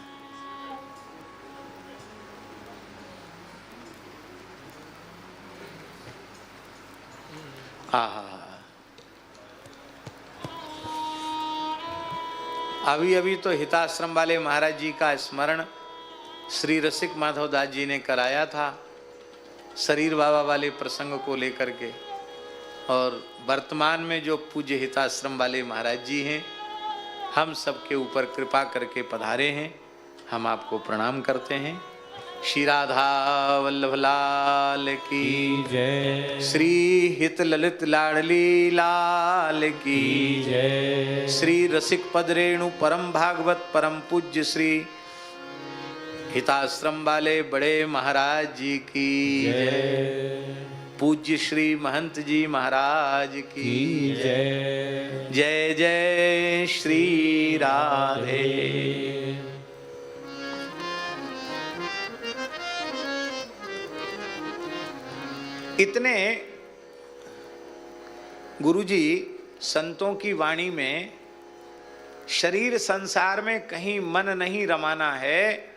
अभी अभी तो हिताश्रम वाले महाराज जी का स्मरण श्री रसिक माधव दास जी ने कराया था, शरीर बाबा वाले प्रसंग को लेकर के। और वर्तमान में जो पूज्य हिताश्रम वाले महाराज जी हैं, हम सबके ऊपर कृपा करके पधारे हैं, हम आपको प्रणाम करते हैं। श्री राधा वल्लभ लाल की जय, श्री हित ललित लाडली लाल की जय, श्री रसिक पद रेणु परम भागवत परम पूज्य श्री हिताश्रम वाले बड़े महाराज जी की जय। पूज्य श्री महंत जी महाराज की जय, जय जय श्री राधे। इतने गुरुजी संतों की वाणी में शरीर संसार में कहीं मन नहीं रमाना है,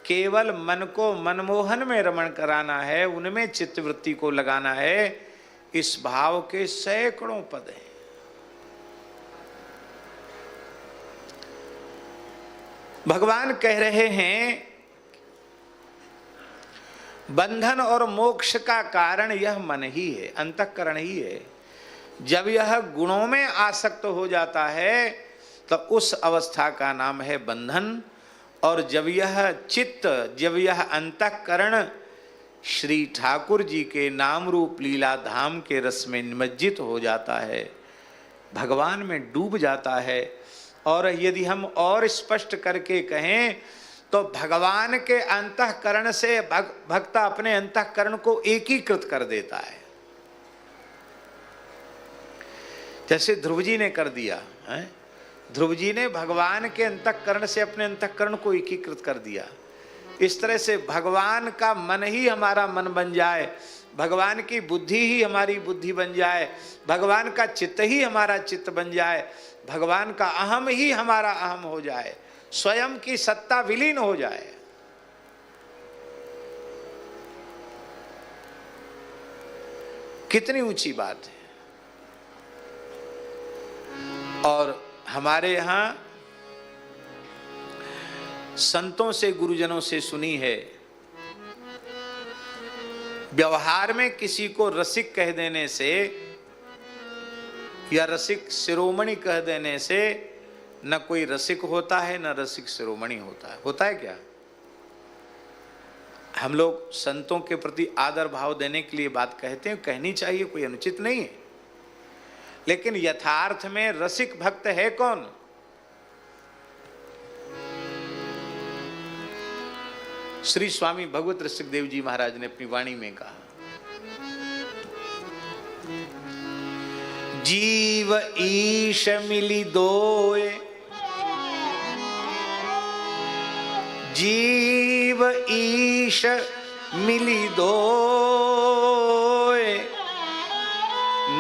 केवल मन को मनमोहन में रमण कराना है, उनमें चित्तवृत्ति को लगाना है। इस भाव के सैकड़ों पद हैं। भगवान कह रहे हैं बंधन और मोक्ष का कारण यह मन ही है, अंतःकरण ही है। जब यह गुणों में आसक्त हो जाता है तो उस अवस्था का नाम है बंधन। और जब यह चित्त, जब यह अंतःकरण श्री ठाकुर जी के नाम रूप लीला धाम के रस में निमज्जित हो जाता है, भगवान में डूब जाता है। और यदि हम और स्पष्ट करके कहें तो भगवान के अंतःकरण से भक्त अपने अंतःकरण को एकीकृत कर देता है, जैसे ध्रुव जी ने कर दिया है। ध्रुव जी ने भगवान के अंतःकरण से अपने अंतःकरण को एकीकृत कर दिया। इस तरह से भगवान का मन ही हमारा मन बन जाए, भगवान की बुद्धि ही हमारी बुद्धि बन जाए, भगवान का चित्त ही हमारा चित्त बन जाए, भगवान का अहम ही हमारा अहम हो जाए, स्वयं की सत्ता विलीन हो जाए। कितनी ऊंची बात है। और हमारे यहां संतों से, गुरुजनों से सुनी है, व्यवहार में किसी को रसिक कह देने से या रसिक शिरोमणि कह देने से न कोई रसिक होता है न रसिक शिरोमणि होता है। होता है क्या? हम लोग संतों के प्रति आदर भाव देने के लिए बात कहते हैं, कहनी चाहिए, कोई अनुचित नहीं है। लेकिन यथार्थ में रसिक भक्त है कौन? श्री स्वामी भगवत रसिक देव जी महाराज ने अपनी वाणी में कहा, जीव ईश मिली दोए, जीव ईश मिली दोए,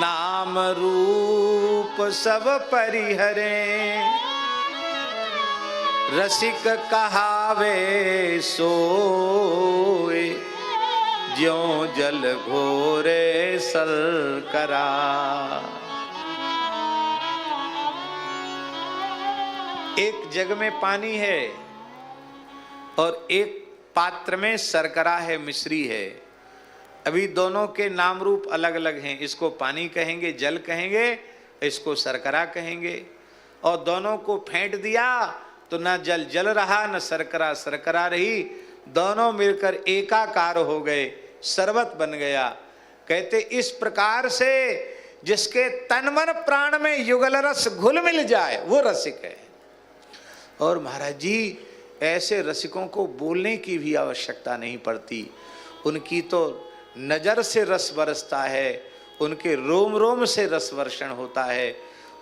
नाम रूप सब परिहरे, रसिक कहावे सोए, ज्यों जल घोरे सल करा। एक जग में पानी है और एक पात्र में शर्करा है, मिश्री है। अभी दोनों के नाम रूप अलग अलग हैं। इसको पानी कहेंगे, जल कहेंगे, इसको शर्करा कहेंगे। और दोनों को फेंट दिया तो न जल जल रहा न शर्करा शर्करा रही, दोनों मिलकर एकाकार हो गए, शरबत बन गया। कहते इस प्रकार से जिसके तन मन प्राण में युगल रस घुल मिल जाए वो रसिक है। और महाराज जी ऐसे रसिकों को बोलने की भी आवश्यकता नहीं पड़ती, उनकी तो नजर से रस बरसता है, उनके रोम रोम से रस वर्षण होता है,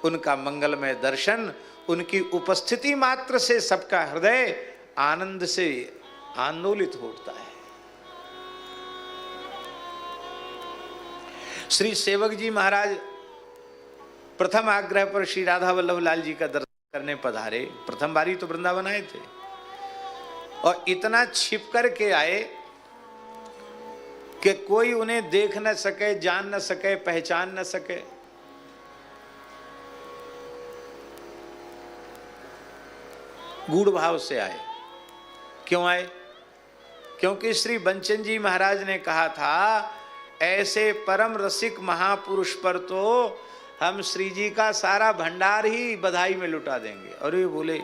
उनका मंगलमय दर्शन, उनकी उपस्थिति मात्र से सबका हृदय आनंद से आंदोलित होता है। श्री सेवक जी महाराज प्रथम आग्रह पर श्री राधा वल्लभ लाल जी का दर्शन करने पधारे। प्रथम बारी तो वृंदावन आए थे और इतना छिप कर के आए कि कोई उन्हें देख न सके, जान न सके, पहचान न सके। गूढ़ भाव से आए। क्यों आए? क्योंकि श्री बंचन जी महाराज ने कहा था, ऐसे परम रसिक महापुरुष पर तो हम श्री जी का सारा भंडार ही बधाई में लुटा देंगे। और ये बोले,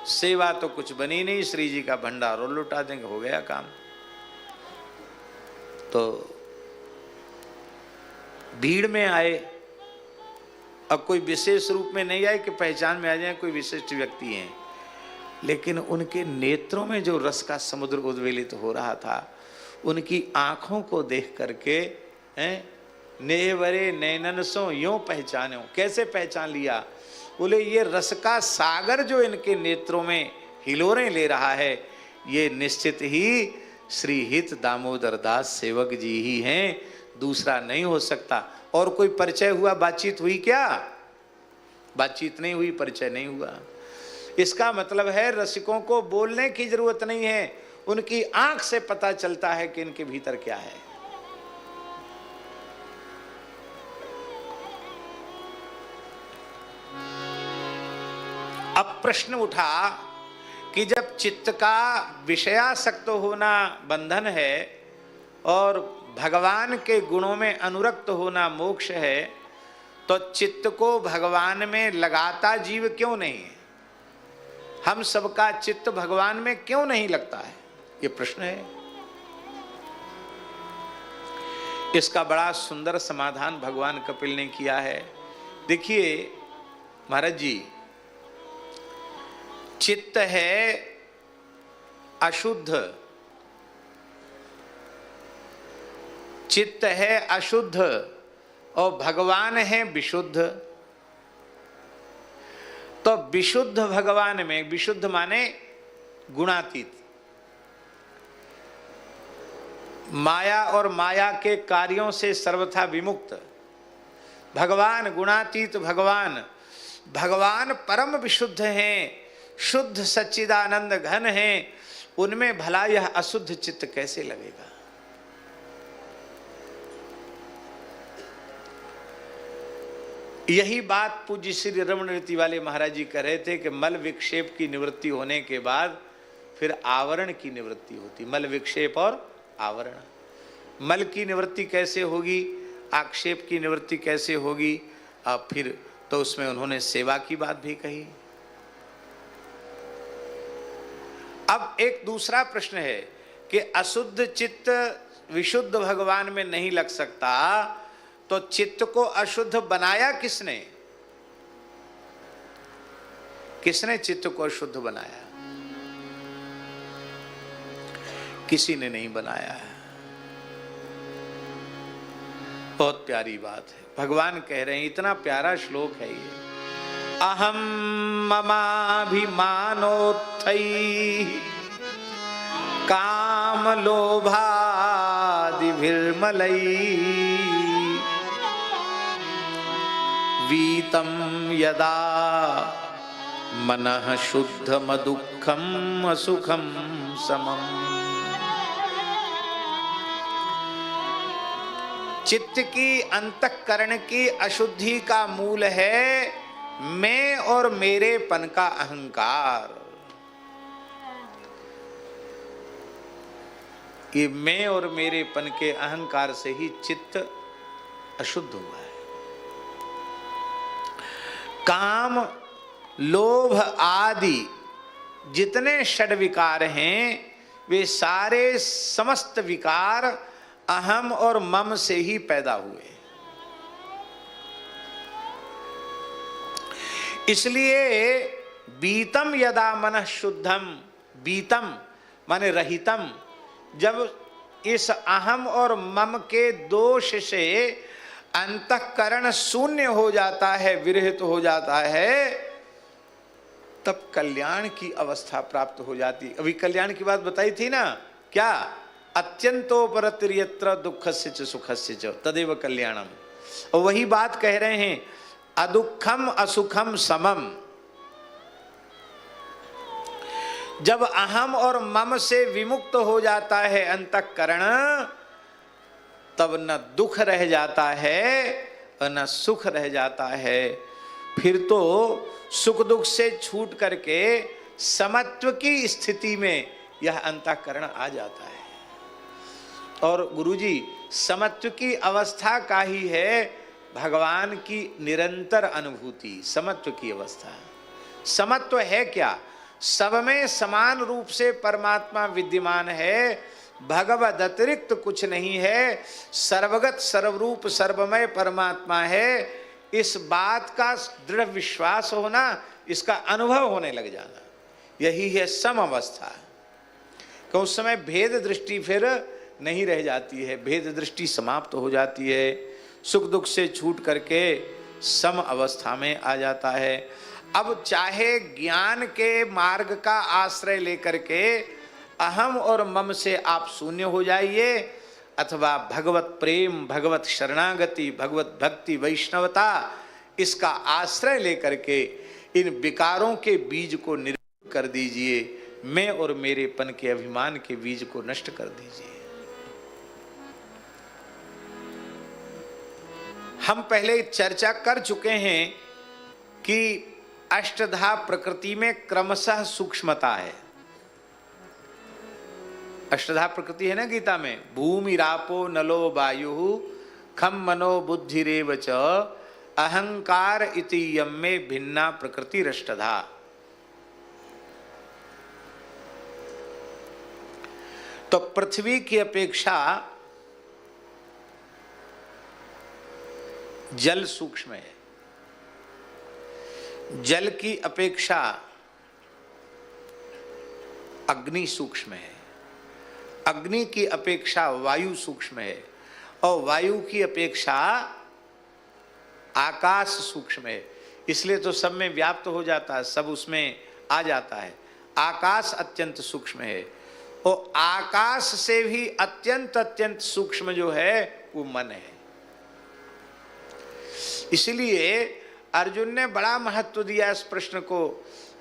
सेवा तो कुछ बनी नहीं, श्री जी का भंडार और लुटा देंगे, हो गया काम। तो भीड़ में आए। अब कोई विशेष रूप में नहीं आए कि पहचान में आ जाए कोई विशिष्ट व्यक्ति हैं, लेकिन उनके नेत्रों में जो रस का समुद्र उद्वेलित हो रहा था, उनकी आंखों को देख करके नेवरे नैनन सो यूं पहचानो। कैसे पहचान लिया? बोले, ये रस का सागर जो इनके नेत्रों में हिलोरें ले रहा है, ये निश्चित ही श्री हित दामोदर दास सेवक जी ही हैं, दूसरा नहीं हो सकता। और कोई परिचय हुआ, बातचीत हुई क्या? बातचीत नहीं हुई, परिचय नहीं हुआ। इसका मतलब है रसिकों को बोलने की जरूरत नहीं है, उनकी आंख से पता चलता है कि इनके भीतर क्या है। अब प्रश्न उठा कि जब चित्त का विषयासक्त होना बंधन है और भगवान के गुणों में अनुरक्त होना मोक्ष है, तो चित्त को भगवान में लगाता जीव क्यों नहीं है? हम सबका चित्त भगवान में क्यों नहीं लगता है? ये प्रश्न है। इसका बड़ा सुंदर समाधान भगवान कपिल ने किया है। देखिए महाराज जी, चित्त है अशुद्ध, चित्त है अशुद्ध और भगवान है विशुद्ध। तो विशुद्ध भगवान में, विशुद्ध माने गुणातीत, माया और माया के कार्यों से सर्वथा विमुक्त भगवान, गुणातीत भगवान, भगवान परम विशुद्ध हैं, शुद्ध सच्चिदानंद घन हैं, उनमें भला यह अशुद्ध चित्त कैसे लगेगा? यही बात पूज्य श्री रमण रीति वाले महाराज जी कह रहे थे कि मल विक्षेप की निवृत्ति होने के बाद फिर आवरण की निवृत्ति होती। मल विक्षेप और आवरण। मल की निवृत्ति कैसे होगी, आक्षेप की निवृत्ति कैसे होगी, अब फिर तो उसमें उन्होंने सेवा की बात भी कही। अब एक दूसरा प्रश्न है कि अशुद्ध चित्त विशुद्ध भगवान में नहीं लग सकता, तो चित्त को अशुद्ध बनाया किसने? किसने चित्त को अशुद्ध बनाया? किसी ने नहीं बनाया है। बहुत प्यारी बात है। भगवान कह रहे हैं, इतना प्यारा श्लोक है ये, अहम ममाभिमानोत्थै काम लोभादिभिर्मलै वीतम यदा मनः शुद्धमदुःखम् असुखं समम्। चित्त की अंतःकरण की अशुद्धि का मूल है मैं और मेरेपन का अहंकार। ये मैं और मेरेपन के अहंकार से ही चित्त अशुद्ध हुआ है। काम, लोभ आदि जितने षड विकार हैं, वे सारे समस्त विकार अहम और मम से ही पैदा हुए। इसलिए बीतम यदा मनः शुद्धम, बीतम माने रहितम, जब इस अहम और मम के दोष से अंतःकरण शून्य हो जाता है, विरहित हो जाता है, तब कल्याण की अवस्था प्राप्त हो जाती। अभी कल्याण की बात बताई थी ना, क्या? अत्यंतोपरतिर्यत्र दुःखस्य च सुखस्य च तदेव कल्याणम। और वही बात कह रहे हैं, अदुखम असुखम समम। जब अहम और मम से विमुक्त हो जाता है अंतःकरण, तब न दुख रह जाता है और न सुख रह जाता है। फिर तो सुख दुख से छूट करके समत्व की स्थिति में यह अंतःकरण आ जाता है। और गुरुजी, समत्व की अवस्था का ही है भगवान की निरंतर अनुभूति, समत्व की अवस्था। समत्व है क्या? सब में समान रूप से परमात्मा विद्यमान है, भगवद अतिरिक्त कुछ नहीं है, सर्वगत सर्वरूप सर्वमय परमात्मा है। इस बात का दृढ़ विश्वास होना, इसका अनुभव होने लग जाना, यही है सम अवस्था। कि उस समय भेद दृष्टि फिर नहीं रह जाती है, भेद दृष्टि समाप्त हो जाती है, सुख दुख से छूट करके सम अवस्था में आ जाता है। अब चाहे ज्ञान के मार्ग का आश्रय लेकर के अहम और मम से आप शून्य हो जाइए, अथवा भगवत प्रेम, भगवत शरणागति, भगवत भक्ति, वैष्णवता, इसका आश्रय लेकर के इन विकारों के बीज को निर्मूल कर दीजिए। मैं और मेरेपन के अभिमान के बीज को नष्ट कर दीजिए। हम पहले चर्चा कर चुके हैं कि अष्टधा प्रकृति में क्रमशः सूक्ष्मता है। अष्टधा प्रकृति है ना गीता में, भूमि रापो नलो वायु खम मनो बुद्धिरेव च अहंकार इति यम्मे भिन्ना प्रकृति अष्टधा। तो पृथ्वी की अपेक्षा जल सूक्ष्म है, जल की अपेक्षा अग्नि सूक्ष्म है, अग्नि की अपेक्षा वायु सूक्ष्म है, और वायु की अपेक्षा आकाश सूक्ष्म है। इसलिए तो सब में व्याप्त हो जाता है, सब उसमें आ जाता है। आकाश अत्यंत सूक्ष्म है, और आकाश से भी अत्यंत अत्यंत सूक्ष्म जो है वो मन है। इसलिए अर्जुन ने बड़ा महत्व दिया इस प्रश्न को।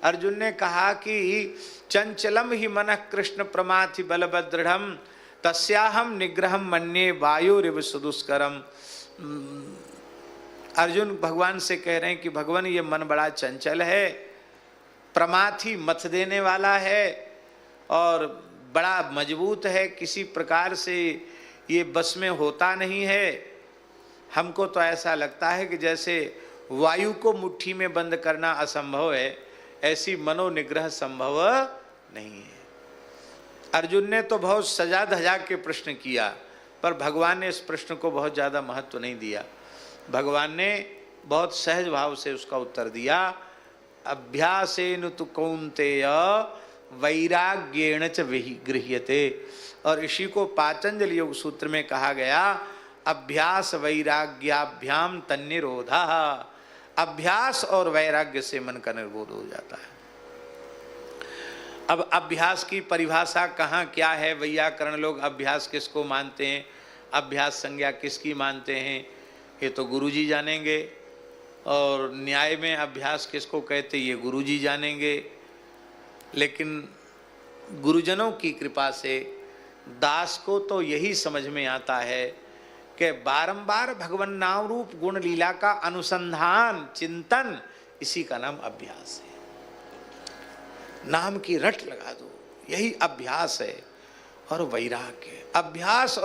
अर्जुन ने कहा कि चंचलम ही मनः कृष्ण प्रमाथि बलभद्रढ़ तस्याहम निग्रहम मन्ये वायुरिव सुदुष्करम। अर्जुन भगवान से कह रहे हैं कि भगवान ये मन बड़ा चंचल है, प्रमाथि मथ देने वाला है, और बड़ा मजबूत है, किसी प्रकार से ये बस में होता नहीं है। हमको तो ऐसा लगता है कि जैसे वायु को मुट्ठी में बंद करना असंभव है, ऐसी मनोनिग्रह संभव नहीं है। अर्जुन ने तो बहुत सजा धजा के प्रश्न किया, पर भगवान ने इस प्रश्न को बहुत ज़्यादा महत्व नहीं दिया। भगवान ने बहुत सहज भाव से उसका उत्तर दिया। अभ्यासेन तु कौन्तेय वैराग्येण च गृह्यते। और इसी को पातंजल योग सूत्र में कहा गया, अभ्यास वैराग्याभ्याम तन्निरोधः। अभ्यास और वैराग्य से मन का निरोध हो जाता है। अब अभ्यास की परिभाषा कहाँ क्या है? वैयाकरण लोग अभ्यास किसको मानते हैं, अभ्यास संज्ञा किसकी मानते हैं, ये तो गुरुजी जानेंगे। और न्याय में अभ्यास किसको कहते, ये गुरुजी जानेंगे। लेकिन गुरुजनों की कृपा से दास को तो यही समझ में आता है कि बारंबार भगवान नाम रूप गुण लीला का अनुसंधान, चिंतन, इसी का नाम अभ्यास है। नाम की रट लगा दो, यही अभ्यास है। और वैराग्य, अभ्यास